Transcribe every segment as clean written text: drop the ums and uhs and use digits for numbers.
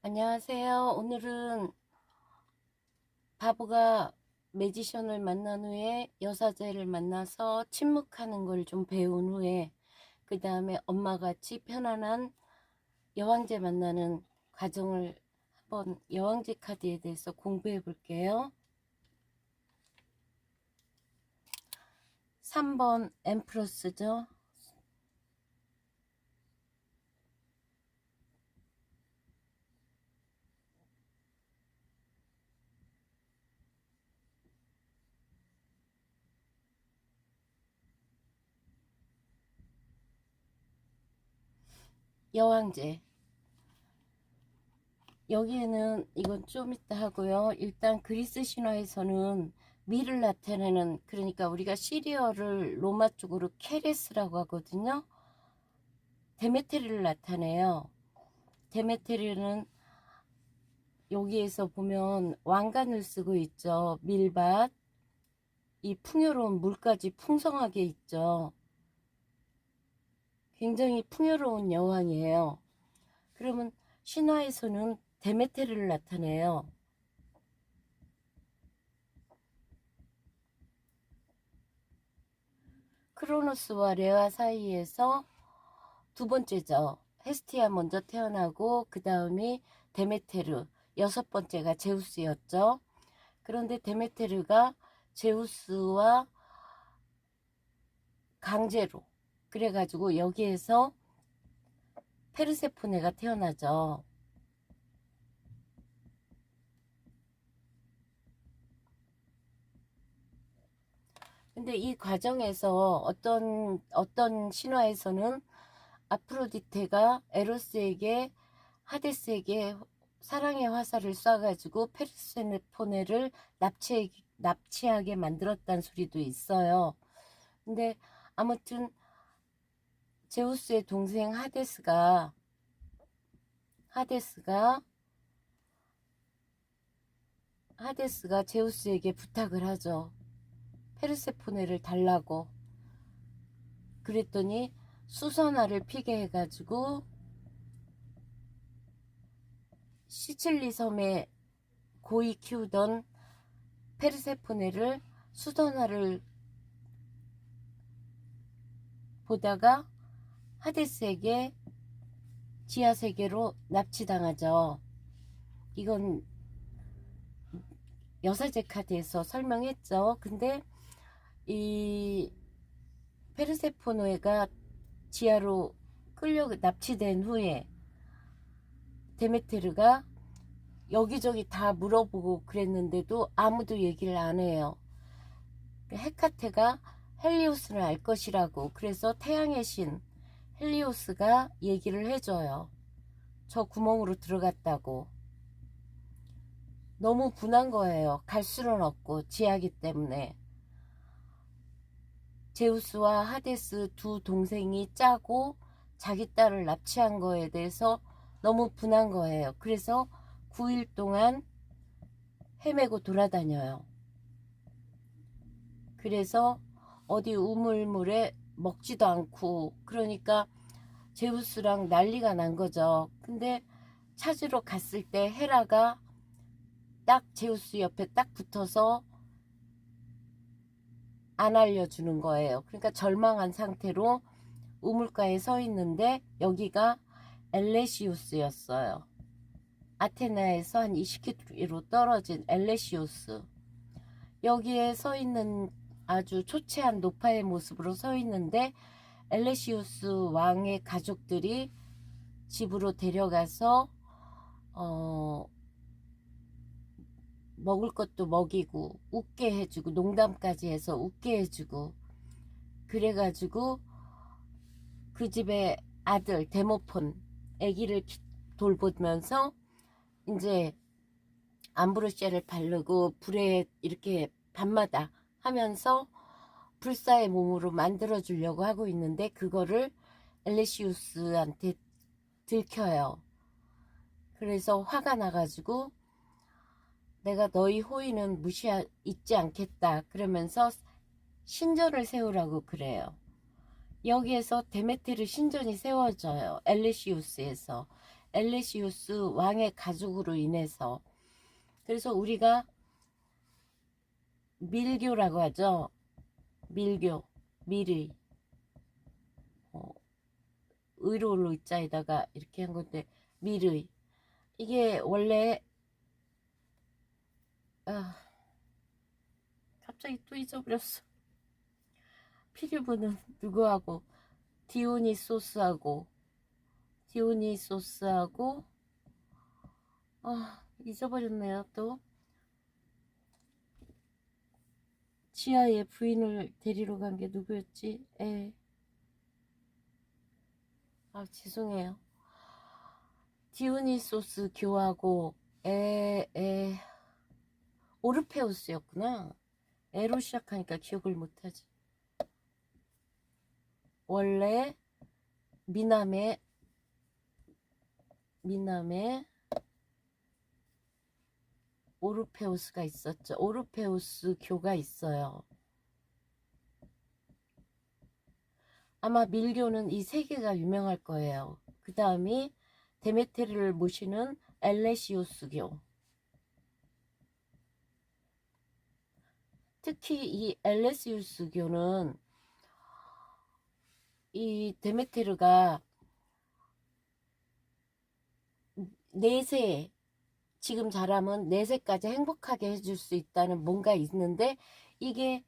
안녕하세요. 오늘은 바보가 매지션을 만난 후에 여사제를 만나서 침묵하는 걸 좀 배운 후에 그 다음에 엄마같이 편안한 여왕제 만나는 과정을 한번 여왕제 카드에 대해서 공부해 볼게요. 3번 엠프러스죠. 여왕제. 여기에는 이건 좀 이따 하고요. 일단 그리스 신화에서는 미를 나타내는, 그러니까 우리가 시리얼을 로마 쪽으로 케레스라고 하거든요. 데메테르를 나타내요. 데메테르는 여기에서 보면 왕관을 쓰고 있죠. 밀밭, 이 풍요로운 물까지 풍성하게 있죠. 굉장히 풍요로운 여왕이에요. 그러면 신화에서는 데메테르를 나타내요. 크로노스와 레아 사이에서 두 번째죠. 헤스티아 먼저 태어나고 그 다음이 데메테르, 여섯 번째가 제우스였죠. 그런데 데메테르가 제우스와 강제로, 그래가지고 여기에서 페르세포네가 태어나죠. 근데 이 과정에서 어떤 신화에서는 아프로디테가 에로스에게, 하데스에게 사랑의 화살을 쏴가지고 페르세포네를 납치하게 만들었다는 소리도 있어요. 근데 아무튼 제우스의 동생 하데스가 제우스에게 부탁을 하죠. 페르세포네를 달라고. 그랬더니 수선화를 피게 해가지고 시칠리 섬에 고이 키우던 페르세포네를 수선화를 보다가 하데스에게 지하세계로 납치당하죠. 이건 여사제 카드에서 설명했죠. 근데 이 페르세포네가 지하로 끌려 납치된 후에 데메테르가 여기저기 다 물어보고 그랬는데도 아무도 얘기를 안 해요. 헤카테가 헬리오스를 알 것이라고, 그래서 태양의 신 헬리오스가 얘기를 해줘요. 저 구멍으로 들어갔다고. 너무 분한 거예요. 갈 수는 없고 지하기 때문에. 제우스와 하데스 두 동생이 짜고 자기 딸을 납치한 거에 대해서 너무 분한 거예요. 그래서 9일 동안 헤매고 돌아다녀요. 그래서 어디 우물물에 먹지도 않고, 그러니까 제우스랑 난리가 난 거죠. 근데 찾으러 갔을 때 헤라가 딱 제우스 옆에 딱 붙어서 안 알려주는 거예요. 그러니까 절망한 상태로 우물가에 서 있는데 여기가 엘레시우스였어요. 아테나에서 한 20km로 떨어진 엘레시우스. 여기에 서 있는, 아주 초췌한 노파의 모습으로 서 있는데 엘레시우스 왕의 가족들이 집으로 데려가서 먹을 것도 먹이고 웃게 해주고 농담까지 해서 웃게 해주고, 그래가지고 그 집의 아들 데모폰 아기를 돌보면서 이제 암브로시아를 바르고 불에 이렇게 밤마다 하면서 불사의 몸으로 만들어 주려고 하고 있는데 그거를 엘레시우스한테 들켜요. 그래서 화가 나가지고 내가 너희 호의는 잊지 않겠다 그러면서 신전을 세우라고 그래요. 여기에서 데메테르 신전이 세워져요. 엘레시우스에서. 엘레시우스 왕의 가족으로 인해서. 그래서 우리가 밀교라고 하죠. 밀교, 밀의, 어, 의로로 의자에다가 이렇게 한 건데 밀의. 이게 원래 아, 갑자기 또 잊어버렸어. 피리부는 누구하고 디오니소스하고 잊어버렸네요. 또 지하의 부인을 데리러 간 게 누구였지? 죄송해요. 디오니소스 교하고 오르페우스였구나. 에로 시작하니까 기억을 못하지. 원래 미남의 오르페우스가 있었죠. 오르페우스 교가 있어요. 아마 밀교는 이 세 개가 유명할 거예요. 그 다음이 데메테르를 모시는 엘레시우스교. 특히 이 엘레시우스교는 이 데메테르가 내세, 지금 잘하면 내세까지 행복하게 해줄 수 있다는 뭔가 있는데, 이게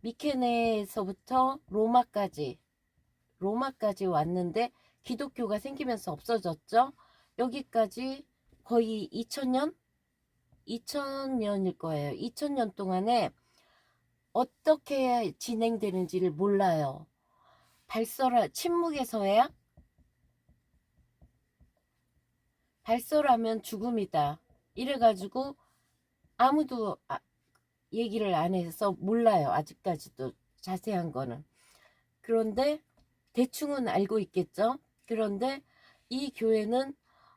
미케네에서부터 로마까지 왔는데 기독교가 생기면서 없어졌죠. 여기까지 거의 2000년일 거예요. 2000년 동안에 어떻게 진행되는지를 몰라요. 침묵에서야 발설하면 죽음이다. 이래가지고 아무도 얘기를 안 해서 몰라요. 아직까지도 자세한 거는. 그런데 대충은 알고 있겠죠. 그런데 이 교회는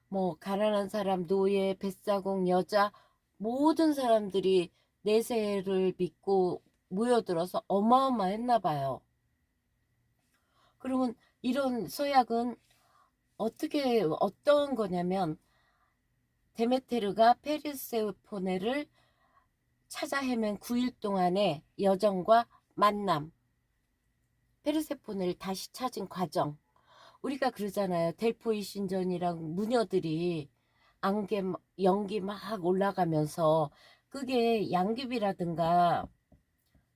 뭐 가난한 사람, 노예, 뱃사공, 여자 모든 사람들이 내세를 믿고 모여들어서 어마어마했나 봐요. 그러면 이런 서약은 어떤 거냐면, 데메테르가 페르세포네를 찾아 헤맨 9일 동안의 여정과 만남, 페르세포네를 다시 찾은 과정. 우리가 그러잖아요. 델포이 신전이랑 무녀들이 연기 막 올라가면서 그게 양귀비라든가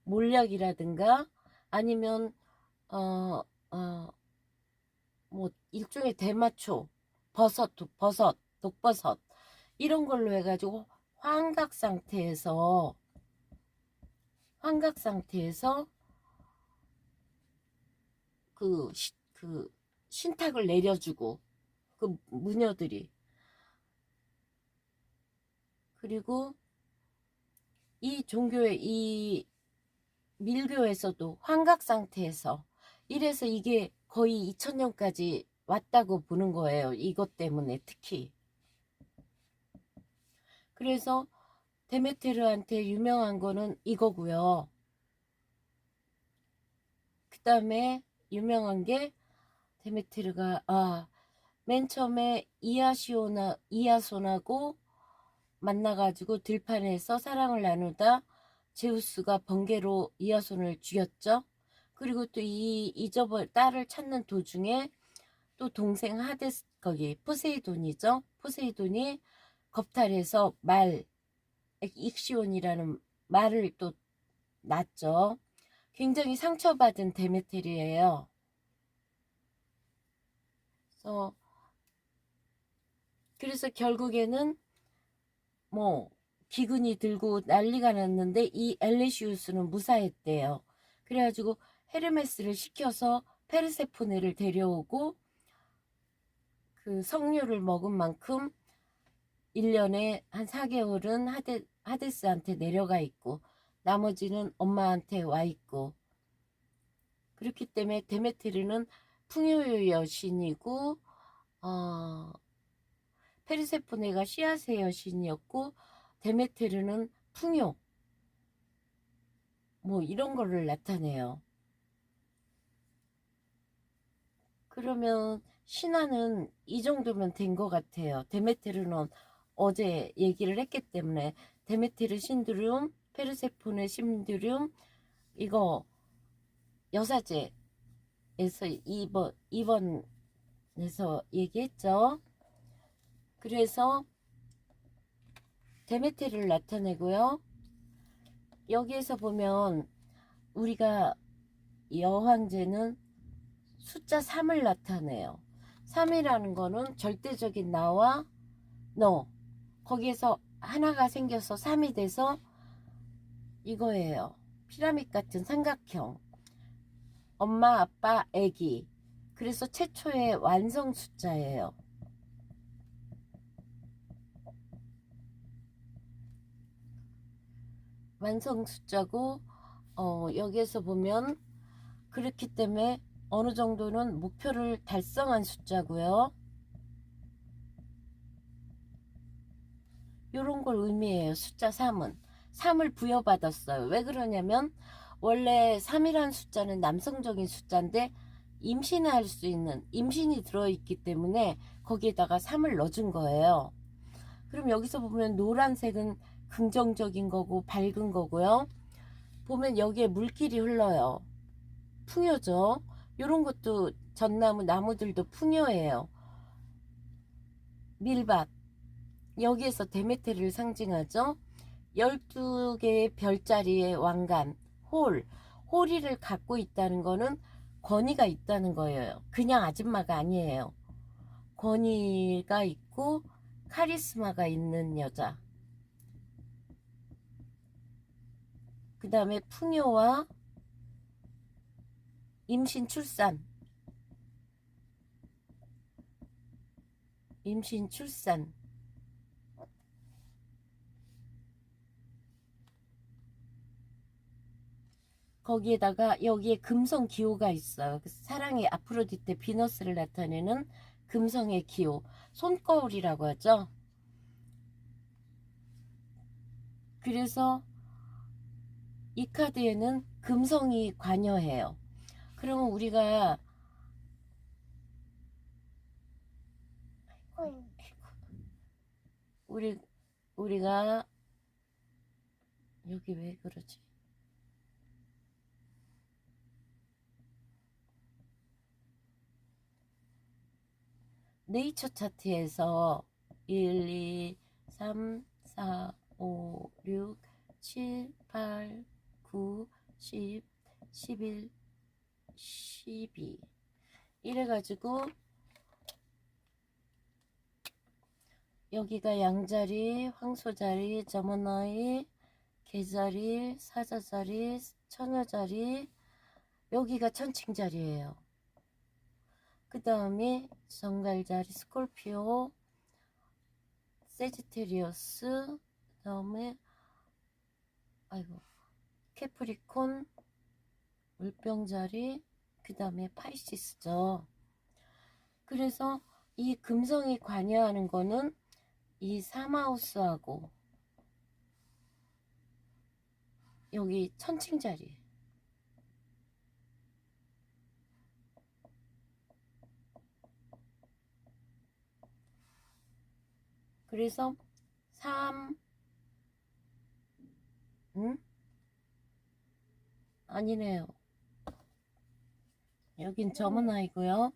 몰약이라든가 아니면 어, 어, 뭐 일종의 대마초, 독버섯 이런 걸로 해가지고 환각 상태에서 그 신탁을 내려주고 그 무녀들이. 그리고 이 종교의 이 밀교에서도 환각 상태에서 이래서 이게 거의 2000년까지 왔다고 보는 거예요. 이것 때문에 특히. 그래서 데메테르한테 유명한 거는 이거고요. 그 다음에 유명한 게 데메테르가 맨 처음에 이아손하고 만나가지고 들판에서 사랑을 나누다 제우스가 번개로 이아손을 죽였죠. 그리고 또 이 딸을 찾는 도중에 또 동생 거기 포세이돈이죠. 포세이돈이 겁탈해서 익시온이라는 말을 또 낳죠. 굉장히 상처받은 데메테르예요. 그래서 결국에는 뭐 기근이 들고 난리가 났는데 이 엘레시우스는 무사했대요. 그래가지고 헤르메스를 시켜서 페르세포네를 데려오고 그 석류를 먹은 만큼 1년에 한 4개월은 하데스한테 내려가 있고 나머지는 엄마한테 와 있고. 그렇기 때문에 데메테르는 풍요의 여신이고 페르세포네가 씨앗의 여신이었고 데메테르는 풍요, 뭐 이런 거를 나타내요. 그러면 신화는 이 정도면 된 것 같아요. 데메테르는 어제 얘기를 했기 때문에 데메테르 신드롬, 페르세포네 신드롬, 이거 여사제에서 2번에서 얘기했죠. 그래서 데메테르를 나타내고요. 여기에서 보면 우리가 여황제는 숫자 3을 나타내요. 3이라는 거는 절대적인 나와 너, 거기에서 하나가 생겨서 3이 돼서 이거예요. 피라밋 같은 삼각형. 엄마, 아빠, 애기. 그래서 최초의 완성 숫자예요. 완성 숫자고, 여기에서 보면 그렇기 때문에 어느 정도는 목표를 달성한 숫자고요. 요런 걸 의미해요. 숫자 3은. 3을 부여받았어요. 왜 그러냐면 원래 3이라는 숫자는 남성적인 숫자인데 임신할 수 있는 임신이 들어있기 때문에 거기에다가 3을 넣어준 거예요. 그럼 여기서 보면 노란색은 긍정적인 거고 밝은 거고요. 보면 여기에 물길이 흘러요. 풍요죠. 요런 것도 전나무 나무들도 풍요해요. 밀밭, 여기에서 데메테르를 상징하죠. 12개의 별자리의 왕관, 홀이를 갖고 있다는 거는 권위가 있다는 거예요. 그냥 아줌마가 아니에요. 권위가 있고 카리스마가 있는 여자. 그 다음에 풍요와 임신 출산. 거기에다가 여기에 금성 기호가 있어요. 사랑의 아프로디테 비너스를 나타내는 금성의 기호. 손거울이라고 하죠. 그래서 이 카드에는 금성이 관여해요. 그러면 우리가 우리가 여기 왜 그러지? 네이처 차트에서 1, 2, 3, 4, 5, 6, 7, 8, 9, 10, 11, 12 이래가지고 여기가 양자리, 황소자리, 저머나이, 개자리, 사자자리, 처녀자리, 여기가 천칭자리예요. 그 다음에 정갈자리, 스콜피오, 세지테리어스, 그 다음에 캐프리콘, 물병자리, 그 다음에 파이시스죠. 그래서 이 금성이 관여하는 거는 이 사마우스하고 여기 천칭자리. 그래서 3, 아니네요. 여긴 저문화이고요.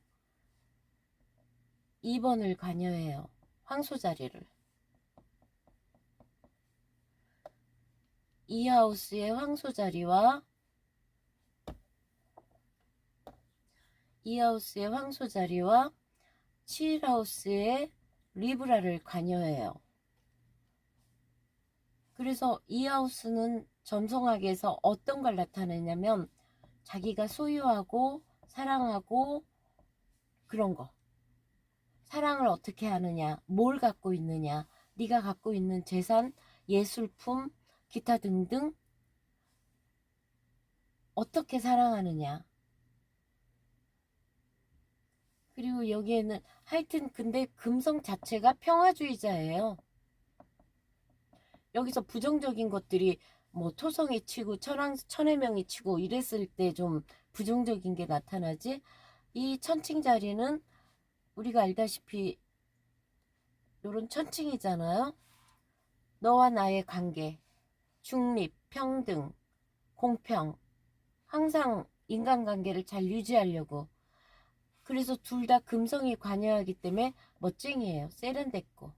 2번을 관여해요. 황소자리를. 이 하우스의 황소자리와 이 하우스의 황소자리와 7하우스의 리브라를 관여해요. 그래서 이 하우스는 점성학에서 어떤 걸 나타내냐면 자기가 소유하고 사랑하고 그런 거. 사랑을 어떻게 하느냐, 뭘 갖고 있느냐, 네가 갖고 있는 재산, 예술품, 기타 등등 어떻게 사랑하느냐. 그리고 여기에는 하여튼 근데 금성 자체가 평화주의자예요. 여기서 부정적인 것들이 뭐 토성이 치고 천해명이 치고 이랬을 때 좀 부정적인 게 나타나지. 이 천칭자리는 우리가 알다시피 요런 천칭이잖아요. 너와 나의 관계, 중립, 평등, 공평, 항상 인간관계를 잘 유지하려고. 그래서 둘 다 금성이 관여하기 때문에 멋쟁이에요. 세련됐고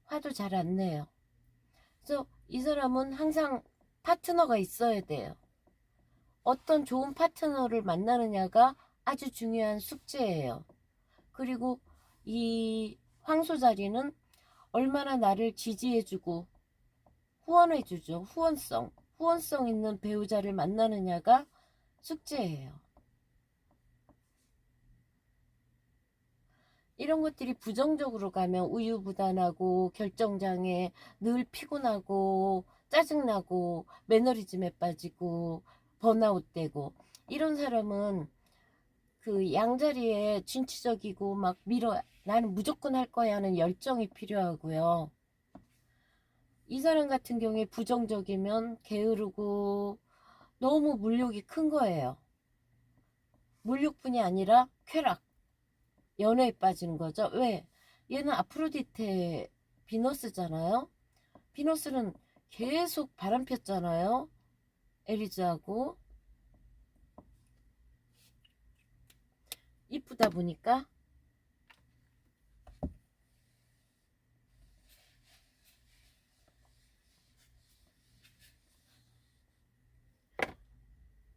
화도 잘 안 내요. 그래서 이 사람은 항상 파트너가 있어야 돼요. 어떤 좋은 파트너를 만나느냐가 아주 중요한 숙제예요. 그리고 이 황소 자리는 얼마나 나를 지지해주고 후원해주죠. 후원성 있는 배우자를 만나느냐가 숙제예요. 이런 것들이 부정적으로 가면 우유부단하고 결정장애, 늘 피곤하고 짜증나고 매너리즘에 빠지고 번아웃 되고, 이런 사람은 그 양자리에 진취적이고 막 나는 무조건 할 거야 하는 열정이 필요하고요. 이 사람 같은 경우에 부정적이면 게으르고 너무 물욕이 큰 거예요. 물욕뿐이 아니라 쾌락, 연애에 빠지는 거죠. 왜? 얘는 아프로디테 비너스잖아요. 비너스는 계속 바람 폈잖아요. 에리즈하고. 이쁘다 보니까.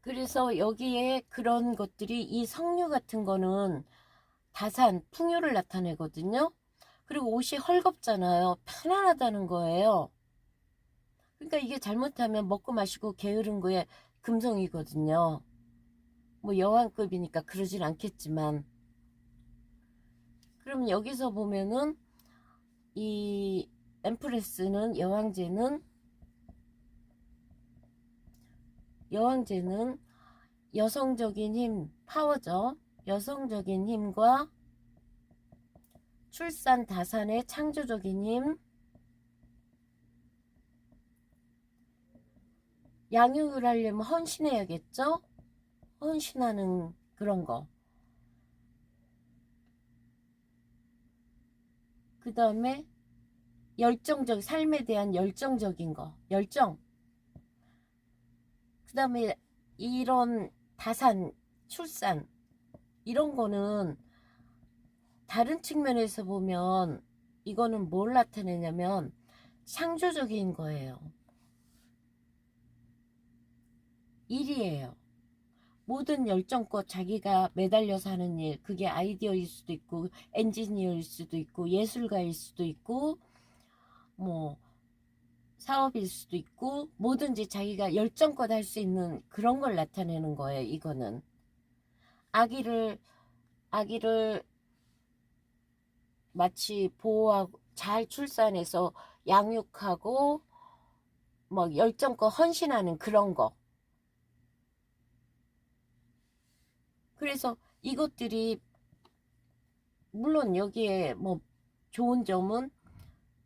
그래서 여기에 그런 것들이, 이 석류 같은 거는 다산, 풍요를 나타내거든요. 그리고 옷이 헐겁잖아요. 편안하다는 거예요. 그러니까 이게 잘못하면 먹고 마시고 게으른 거에 금성이거든요. 뭐 여왕급이니까 그러진 않겠지만. 그럼 여기서 보면은 이 엠프레스는, 여왕제는 여성적인 힘, 파워죠. 여성적인 힘과 출산, 다산의 창조적인 힘, 양육을 하려면 헌신해야겠죠? 헌신하는 그런 거. 그 다음에 삶에 대한 열정적인 거. 그 다음에 이런 다산, 출산, 이런 거는 다른 측면에서 보면 이거는 뭘 나타내냐면 창조적인 거예요. 일이에요. 모든 열정껏 자기가 매달려서 하는 일, 그게 아이디어일 수도 있고 엔지니어일 수도 있고 예술가일 수도 있고 뭐 사업일 수도 있고, 뭐든지 자기가 열정껏 할 수 있는 그런 걸 나타내는 거예요. 이거는 아기를 마치 보호하고 잘 출산해서 양육하고 뭐 열정껏 헌신하는 그런 거. 그래서 이것들이, 물론 여기에 뭐 좋은 점은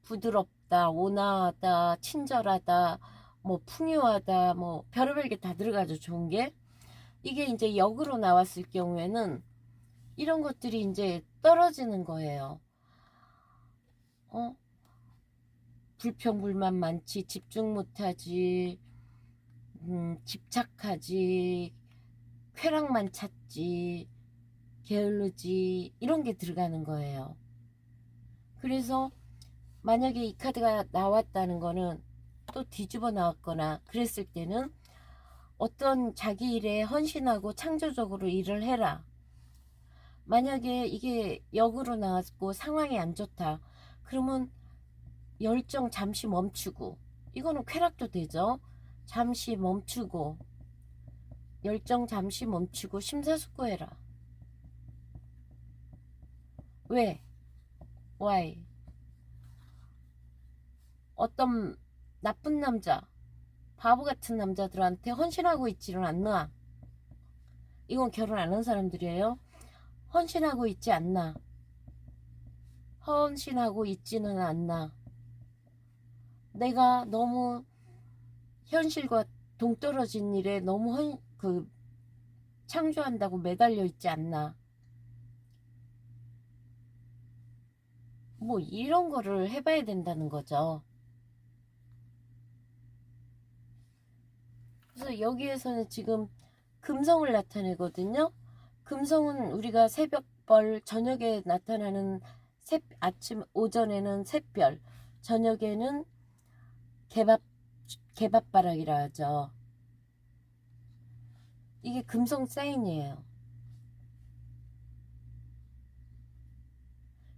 부드럽다, 온화하다, 친절하다, 뭐 풍요하다, 뭐 별의별 게 다 들어가죠. 좋은 게. 이게 이제 역으로 나왔을 경우에는 이런 것들이 이제 떨어지는 거예요. 불평불만 많지, 집중 못하지, 집착하지, 쾌락만 찾지, 게을르지, 이런 게 들어가는 거예요. 그래서 만약에 이 카드가 나왔다는 거는, 또 뒤집어 나왔거나 그랬을 때는 어떤 자기 일에 헌신하고 창조적으로 일을 해라. 만약에 이게 역으로 나왔고 상황이 안 좋다, 그러면 열정 잠시 멈추고, 이거는 쾌락도 되죠. 잠시 멈추고, 열정 잠시 멈추고 심사숙고해라. 왜? Why? 어떤 나쁜 남자, 바보 같은 남자들한테 헌신하고 있지는 않나. 이건 결혼 안 한 사람들이에요. 헌신하고 있지 않나. 헌신하고 있지는 않나. 내가 너무 현실과 동떨어진 일에 너무 창조한다고 매달려 있지 않나. 뭐 이런 거를 해봐야 된다는 거죠. 그래서 여기에서는 지금 금성을 나타내거든요. 금성은 우리가 새벽벌, 저녁에 나타나는 아침, 오전에는 샛별, 저녁에는 개밥바락이라 하죠. 이게 금성 사인이에요.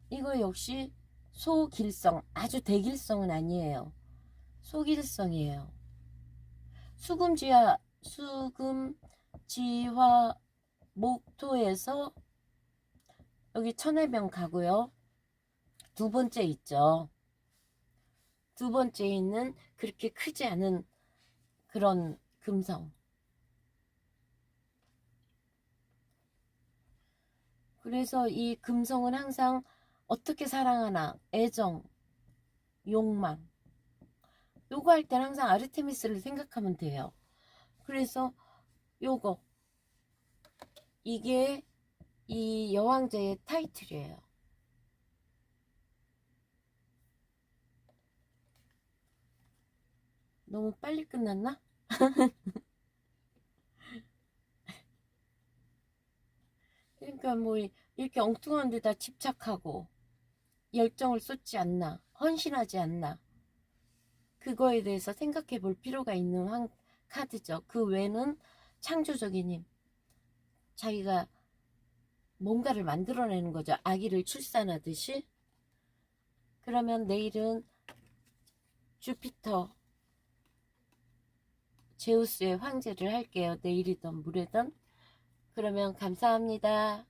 이거 역시 소길성, 아주 대길성은 아니에요. 소길성이에요. 수금지화, 수금지화 목토에서 여기 천해병 가고요. 두 번째 있죠. 두 번째 있는 그렇게 크지 않은 그런 금성. 그래서 이 금성은 항상 어떻게 사랑하나, 애정, 욕망. 요거 할 때는 항상 아르테미스를 생각하면 돼요. 그래서 요거, 이게 이 여왕제의 타이틀이에요. 너무 빨리 끝났나? 그러니까 뭐 이렇게 엉뚱한 데다 집착하고 열정을 쏟지 않나, 헌신하지 않나, 그거에 대해서 생각해 볼 필요가 있는 카드죠. 그 외는 창조적인 힘, 자기가 뭔가를 만들어내는 거죠. 아기를 출산하듯이. 그러면 내일은 주피터, 제우스의 황제를 할게요. 내일이든 모레든. 그러면 감사합니다.